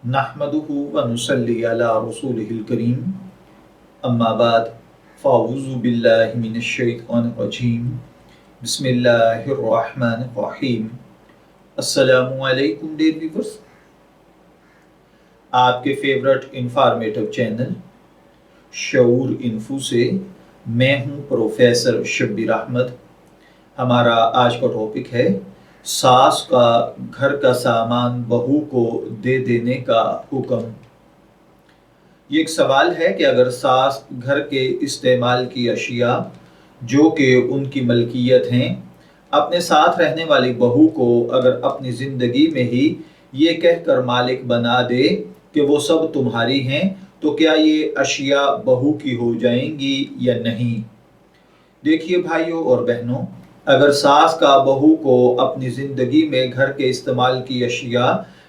नहमदुहु व नुसल्ली अला रसूलिहिल करीम अम्मा बाद फ़अऊज़ु बिल्लाहि मिनश शैतानिर रजीम बिस्मिल्लाहिर रहमानिर रहीम। अस्सलामु अलैकुम डियर व्यूअर्स, आपके फेवरेट इंफॉर्मेटिव चैनल शऊर इन्फो से मैं हूं प्रोफेसर शब्बीर अहमद। हमारा आज का टॉपिक है सास का घर का सामान बहू को दे देने का हुक्म। ये एक सवाल है कि अगर सास घर के इस्तेमाल की अशिया जो कि उनकी मलकियत हैं अपने साथ रहने वाली बहू को अगर अपनी ज़िंदगी में ही ये कहकर मालिक बना दे कि वो सब तुम्हारी हैं, तो क्या ये अशिया बहू की हो जाएंगी या नहीं। देखिए भाइयों और बहनों, अगर सास का बहू को अपनी ज़िंदगी में घर के इस्तेमाल की अशिया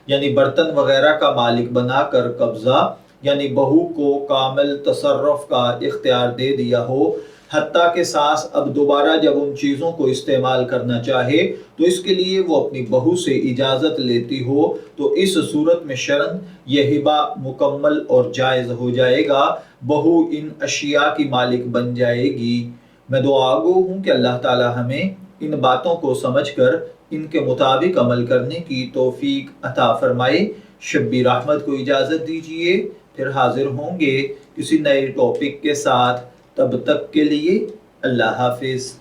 यानी बर्तन वगैरह का मालिक बनाकर कब्ज़ा यानी बहू को कामिल तसर्रुफ़ का इख्तियार दे दिया हो, हत्ता कि सास अब दोबारा जब उन चीज़ों को इस्तेमाल करना चाहे तो इसके लिए वो अपनी बहू से इजाज़त लेती हो, तो इस सूरत में शरन यह हिबा मुकम्मल और जायज़ हो जाएगा। बहू इन अशिया की मालिक बन जाएगी। मैं दुआगो हूँ कि अल्लाह ताला हमें इन बातों को समझकर इनके मुताबिक अमल करने की तौफीक अता फरमाए। शब्बीर अहमद को इजाज़त दीजिए, फिर हाजिर होंगे किसी नए टॉपिक के साथ। तब तक के लिए अल्लाह हाफिज़।